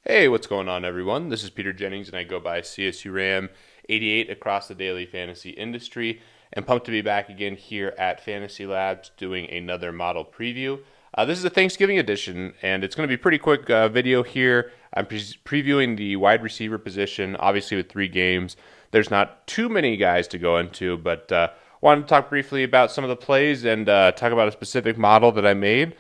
Hey, what's going on, everyone? This is Peter Jennings, and I go by CSURAM88 across the daily fantasy industry. And pumped to be back again here at FantasyLabs doing another model preview. This is a Thanksgiving edition, and it's going to be a pretty quick video here. I'm previewing the wide receiver position, obviously with 3 games. There's not too many guys to go into, but wanted to talk briefly about some of the plays and talk about a specific model that I made.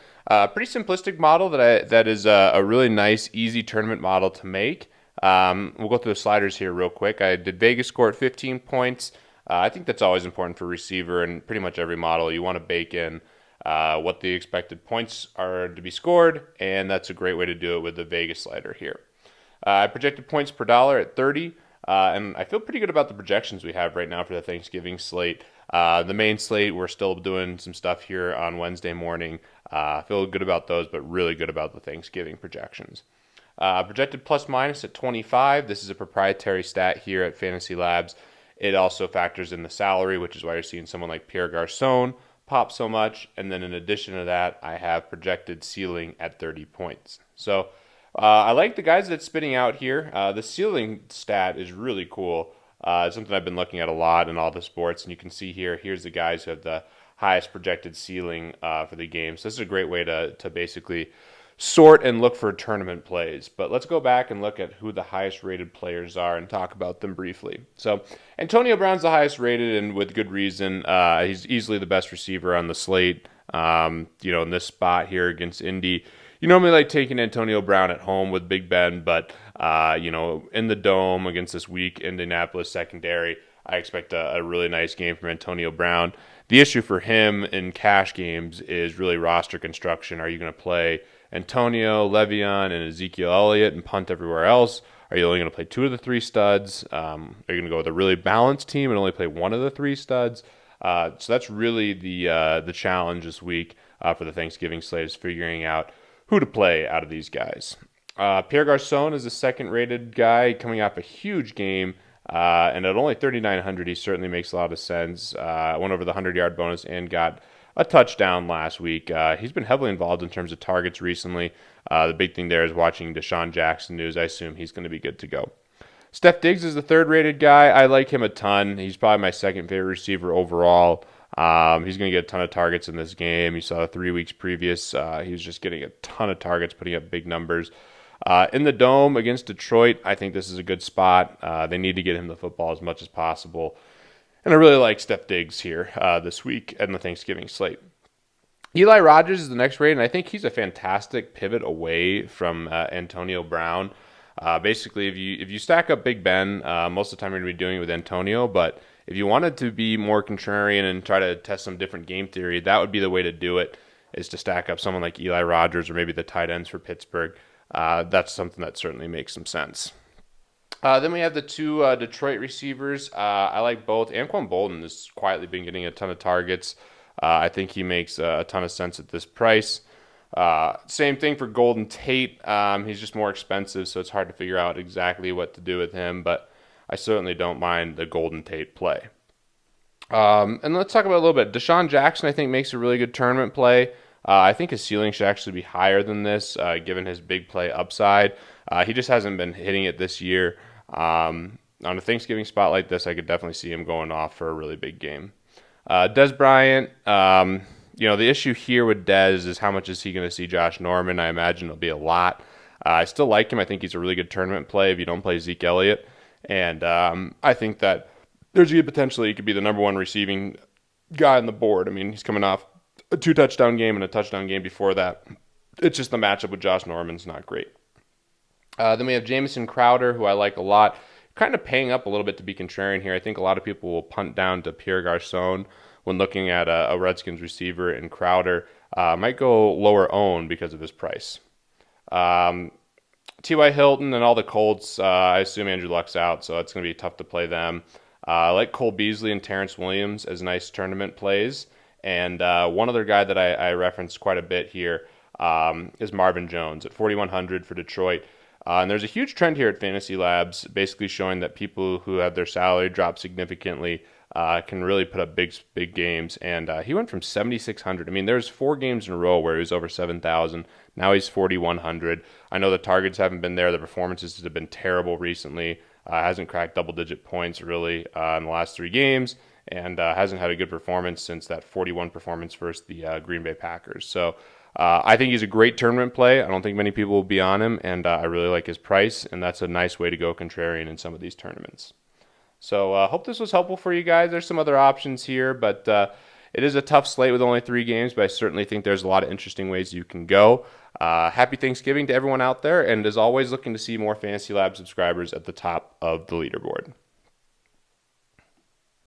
Pretty simplistic model that is a really nice, easy tournament model to make. We'll go through the sliders here real quick. I did Vegas score at 15 points. I think that's always important for receiver and pretty much every model. You want to bake in what the expected points are to be scored, and that's a great way to do it with the Vegas slider here. I projected points per dollar at 30, and I feel pretty good about the projections we have right now for the Thanksgiving slate. The main slate, we're still doing some stuff here on Wednesday morning. Feel good about those, but really good about the Thanksgiving projections. Projected plus minus at 25. This is a proprietary stat here at FantasyLabs. It also factors in the salary, which is why you're seeing someone like Pierre Garçon pop so much. And then in addition to that, I have projected ceiling at 30 points. So I like the guys that's spitting out here. The ceiling stat is really cool. It's something I've been looking at a lot in all the sports. And you can see here's the guys who have the highest projected ceiling for the game. So this is a great way to basically sort and look for tournament plays. But let's go back and look at who the highest rated players are and talk about them briefly. So Antonio Brown's the highest rated, and with good reason. He's easily the best receiver on the slate. In this spot here against Indy, you normally like taking Antonio Brown at home with Big Ben, but in the dome against this weak Indianapolis secondary, I expect a really nice game from Antonio Brown. The issue for him in cash games is really roster construction. Are you going to play Antonio, Le'Veon, and Ezekiel Elliott and punt everywhere else? Are you only going to play 2 of the 3 studs? Are you going to go with a really balanced team and only play 1 of the 3 studs? So that's really the challenge this week for the Thanksgiving slate, is figuring out who to play out of these guys. Pierre Garçon is the second-rated guy coming off a huge game. And at only 3,900, he certainly makes a lot of sense. Went over the 100-yard bonus and got a touchdown last week. He's been heavily involved in terms of targets recently. The big thing there is watching Deshaun Jackson news. I assume he's going to be good to go. Steph Diggs is the third-rated guy. I like him a ton. He's probably my second favorite receiver overall. He's going to get a ton of targets in this game. You saw 3 weeks previous. He was just getting a ton of targets, putting up big numbers. In the Dome against Detroit, I think this is a good spot. They need to get him the football as much as possible. And I really like Steph Diggs here this week and the Thanksgiving slate. Eli Rogers is the next rated, and I think he's a fantastic pivot away from Antonio Brown. Basically, if you stack up Big Ben, most of the time you're going to be doing it with Antonio, but if you wanted to be more contrarian and try to test some different game theory, that would be the way to do it, is to stack up someone like Eli Rogers or maybe the tight ends for Pittsburgh. That's something that certainly makes some sense. Then we have the 2 Detroit receivers. I like both. Anquan Bolden has quietly been getting a ton of targets. I think he makes a ton of sense at this price. Same thing for Golden Tate. He's just more expensive, so it's hard to figure out exactly what to do with him, but I certainly don't mind the Golden Tate play. And let's talk about a little bit. Deshaun Jackson, I think, makes a really good tournament play. I think his ceiling should actually be higher than this, given his big play upside. He just hasn't been hitting it this year. On a Thanksgiving spot like this, I could definitely see him going off for a really big game. Dez Bryant, the issue here with Dez is how much is he going to see Josh Norman? I imagine it'll be a lot. I still like him. I think he's a really good tournament play if you don't play Zeke Elliott. And I think that there's a good potential he could be the number 1 receiving guy on the board. I mean, he's coming off a 2-touchdown game and a touchdown game before that. It's just the matchup with Josh Norman's not great. Then we have Jamison Crowder, who I like a lot. Kind of paying up a little bit to be contrarian here. I think a lot of people will punt down to Pierre Garçon when looking at a Redskins receiver, and Crowder might go lower owned because of his price. T.Y. Hilton and all the Colts, I assume Andrew Luck's out, so it's going to be tough to play them. I like Cole Beasley and Terrence Williams as nice tournament plays. And one other guy that I referenced quite a bit here is Marvin Jones at 4,100 for Detroit. And there's a huge trend here at FantasyLabs basically showing that people who have their salary drop significantly can really put up big games. And he went from 7,600. I mean, there's 4 games in a row where he was over 7,000. Now he's 4,100. I know the targets haven't been there. The performances have been terrible recently. Hasn't cracked double-digit points really in the last 3 games, and hasn't had a good performance since that 41 performance versus the Green Bay Packers. So I think he's a great tournament play. I don't think many people will be on him, and I really like his price, and that's a nice way to go contrarian in some of these tournaments. So I hope this was helpful for you guys. There's some other options here, but it is a tough slate with only 3 games, but I certainly think there's a lot of interesting ways you can go. Happy Thanksgiving to everyone out there, and as always, looking to see more Fantasy Lab subscribers at the top of the leaderboard.